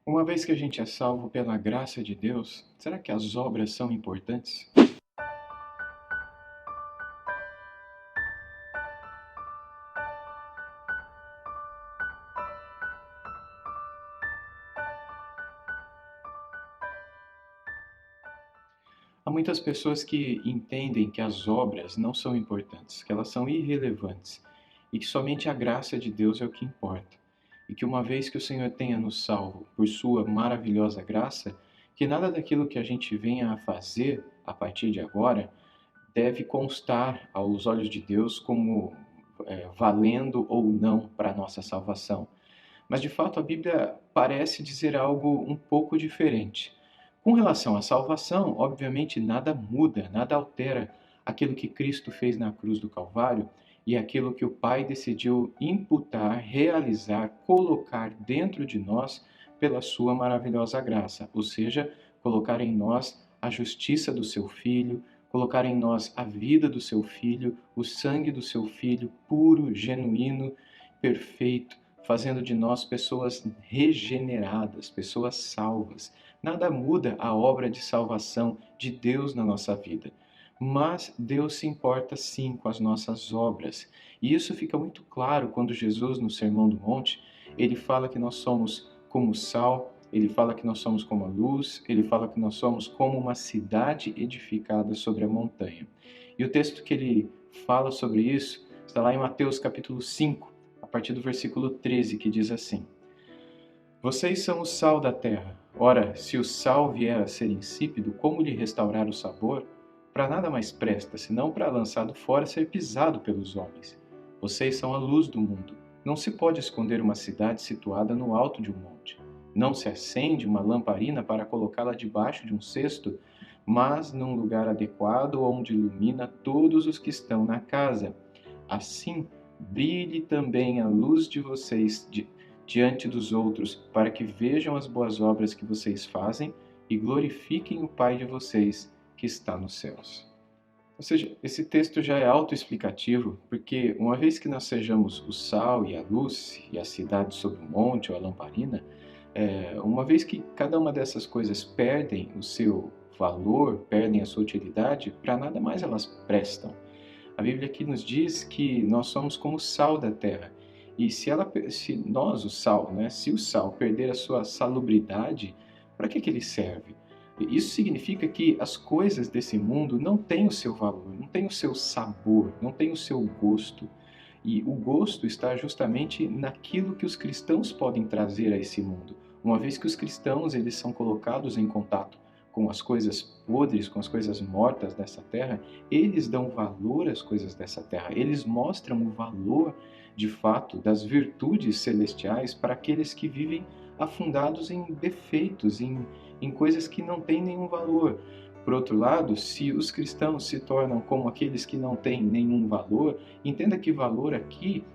Uma vez que a gente é salvo pela graça de Deus, será que as obras são importantes? Há muitas pessoas que entendem que as obras não são importantes, que elas são irrelevantes e que somente a graça de Deus é o que importa. E que uma vez que o Senhor tenha nos salvo por sua maravilhosa graça, que nada daquilo que a gente venha a fazer a partir de agora deve constar aos olhos de Deus como valendo ou não para a nossa salvação. Mas de fato a Bíblia parece dizer algo um pouco diferente. Com relação à salvação, obviamente nada muda, nada altera aquilo que Cristo fez na cruz do Calvário e aquilo que o Pai decidiu imputar, realizar, colocar dentro de nós pela sua maravilhosa graça, ou seja, colocar em nós a justiça do seu Filho, colocar em nós a vida do seu Filho, o sangue do seu Filho, puro, genuíno, perfeito, fazendo de nós pessoas regeneradas, pessoas salvas. Nada muda a obra de salvação de Deus na nossa vida. Mas Deus se importa sim com as nossas obras. E isso fica muito claro quando Jesus, no Sermão do Monte, ele fala que nós somos como sal, ele fala que nós somos como a luz, ele fala que nós somos como uma cidade edificada sobre a montanha. E o texto que ele fala sobre isso está lá em Mateus capítulo 5, a partir do versículo 13, que diz assim: Vocês são o sal da terra. Ora, se o sal vier a ser insípido, como lhe restaurar o sabor? Para nada mais presta, senão para lançado fora ser pisado pelos homens. Vocês são a luz do mundo. Não se pode esconder uma cidade situada no alto de um monte. Não se acende uma lamparina para colocá-la debaixo de um cesto, mas num lugar adequado onde ilumina todos os que estão na casa. Assim, brilhe também a luz de vocês diante dos outros, para que vejam as boas obras que vocês fazem e glorifiquem o Pai de vocês que está nos céus. Ou seja, esse texto já é autoexplicativo, porque uma vez que nós sejamos o sal e a luz e a cidade sobre o monte ou a lamparina, uma vez que cada uma dessas coisas perdem o seu valor, perdem a sua utilidade, para nada mais elas prestam. A Bíblia aqui nos diz que nós somos como o sal da terra. E se nós, o sal, né, se o sal perder a sua salubridade, para que ele serve? Isso significa que as coisas desse mundo não têm o seu valor, não têm o seu sabor, não têm o seu gosto. E o gosto está justamente naquilo que os cristãos podem trazer a esse mundo. Uma vez que os cristãos eles são colocados em contato com as coisas podres, com as coisas mortas dessa terra, eles dão valor às coisas dessa terra. Eles mostram o valor, de fato, das virtudes celestiais para aqueles que vivem afundados em defeitos, em coisas que não têm nenhum valor. Por outro lado, se os cristãos se tornam como aqueles que não têm nenhum valor, entenda que valor aqui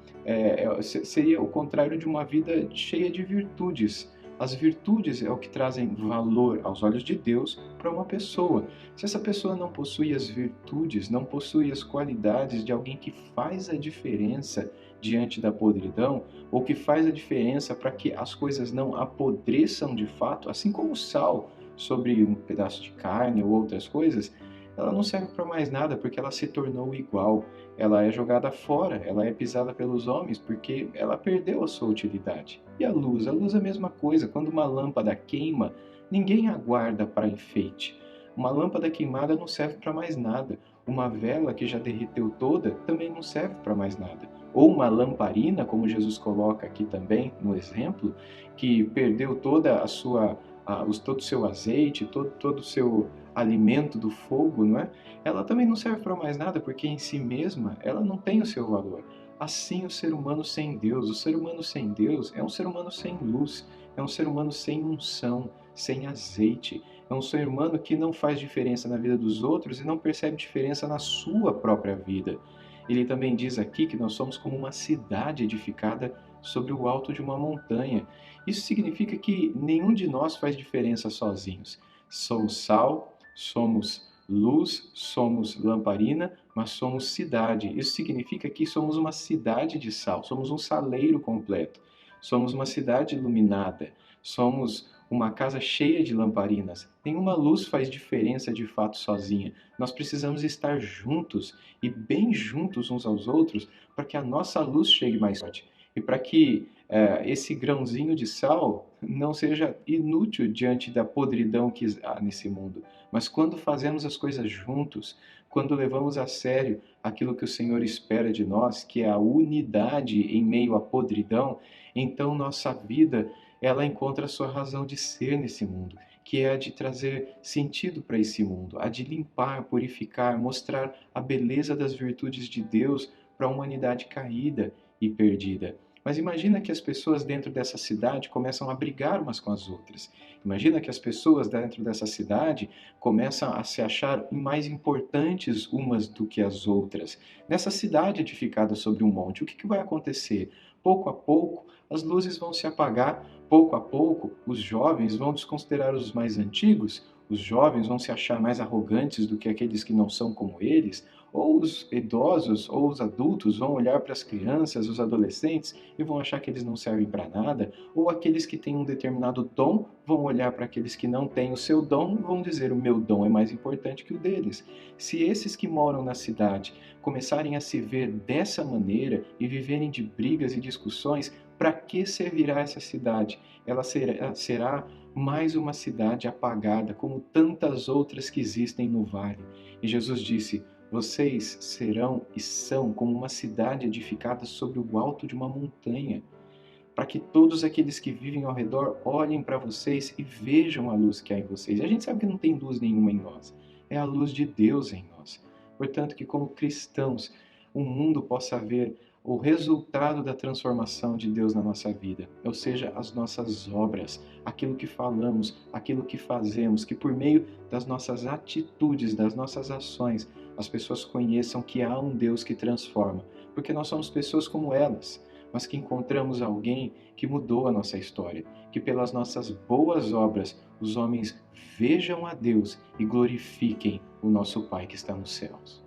seria o contrário de uma vida cheia de virtudes. As virtudes é o que trazem valor aos olhos de Deus para uma pessoa. Se essa pessoa não possui as virtudes, não possui as qualidades de alguém que faz a diferença diante da podridão, ou que faz a diferença para que as coisas não apodreçam de fato, assim como o sal sobre um pedaço de carne ou outras coisas, ela não serve para mais nada porque ela se tornou igual. Ela é jogada fora, ela é pisada pelos homens porque ela perdeu a sua utilidade. E a luz? A luz é a mesma coisa. Quando uma lâmpada queima, ninguém a guarda para enfeite. Uma lâmpada queimada não serve para mais nada. Uma vela que já derreteu toda também não serve para mais nada. Ou uma lamparina, como Jesus coloca aqui também no exemplo, que perdeu toda a sua todo o seu azeite, todo o seu alimento do fogo, não é? Ela também não serve para mais nada, porque em si mesma ela não tem o seu valor. Assim o ser humano sem Deus. O ser humano sem Deus é um ser humano sem luz, é um ser humano sem unção, sem azeite. É um ser humano que não faz diferença na vida dos outros e não percebe diferença na sua própria vida. Ele também diz aqui que nós somos como uma cidade edificada sobre o alto de uma montanha. Isso significa que nenhum de nós faz diferença sozinhos. Somos sal, somos luz, somos lamparina, mas somos cidade. Isso significa que somos uma cidade de sal, somos um saleiro completo. Somos uma cidade iluminada, somos uma casa cheia de lamparinas. Nenhuma luz faz diferença de fato sozinha. Nós precisamos estar juntos e bem juntos uns aos outros para que a nossa luz chegue mais forte e para que esse grãozinho de sal não seja inútil diante da podridão que há nesse mundo. Mas quando fazemos as coisas juntos, quando levamos a sério aquilo que o Senhor espera de nós, que é a unidade em meio à podridão, então nossa vida ela encontra a sua razão de ser nesse mundo, que é a de trazer sentido para esse mundo, a de limpar, purificar, mostrar a beleza das virtudes de Deus para a humanidade caída e perdida. Mas imagina que as pessoas dentro dessa cidade começam a brigar umas com as outras. Imagina que as pessoas dentro dessa cidade começam a se achar mais importantes umas do que as outras. Nessa cidade edificada sobre um monte, o que vai acontecer? Pouco a pouco, as luzes vão se apagar, pouco a pouco, os jovens vão desconsiderar os mais antigos, os jovens vão se achar mais arrogantes do que aqueles que não são como eles, ou os idosos ou os adultos vão olhar para as crianças, os adolescentes e vão achar que eles não servem para nada, ou aqueles que têm um determinado dom vão olhar para aqueles que não têm o seu dom e vão dizer o meu dom é mais importante que o deles. Se esses que moram na cidade começarem a se ver dessa maneira e viverem de brigas e discussões, para que servirá essa cidade? Ela será mais uma cidade apagada, como tantas outras que existem no vale. E Jesus disse: vocês serão e são como uma cidade edificada sobre o alto de uma montanha, para que todos aqueles que vivem ao redor olhem para vocês e vejam a luz que há em vocês. A gente sabe que não tem luz nenhuma em nós, é a luz de Deus em nós. Portanto, que como cristãos, o mundo possa ver o resultado da transformação de Deus na nossa vida, ou seja, as nossas obras, aquilo que falamos, aquilo que fazemos, que por meio das nossas atitudes, das nossas ações, as pessoas conheçam que há um Deus que transforma, porque nós somos pessoas como elas, mas que encontramos alguém que mudou a nossa história, que pelas nossas boas obras os homens vejam a Deus e glorifiquem o nosso Pai que está nos céus.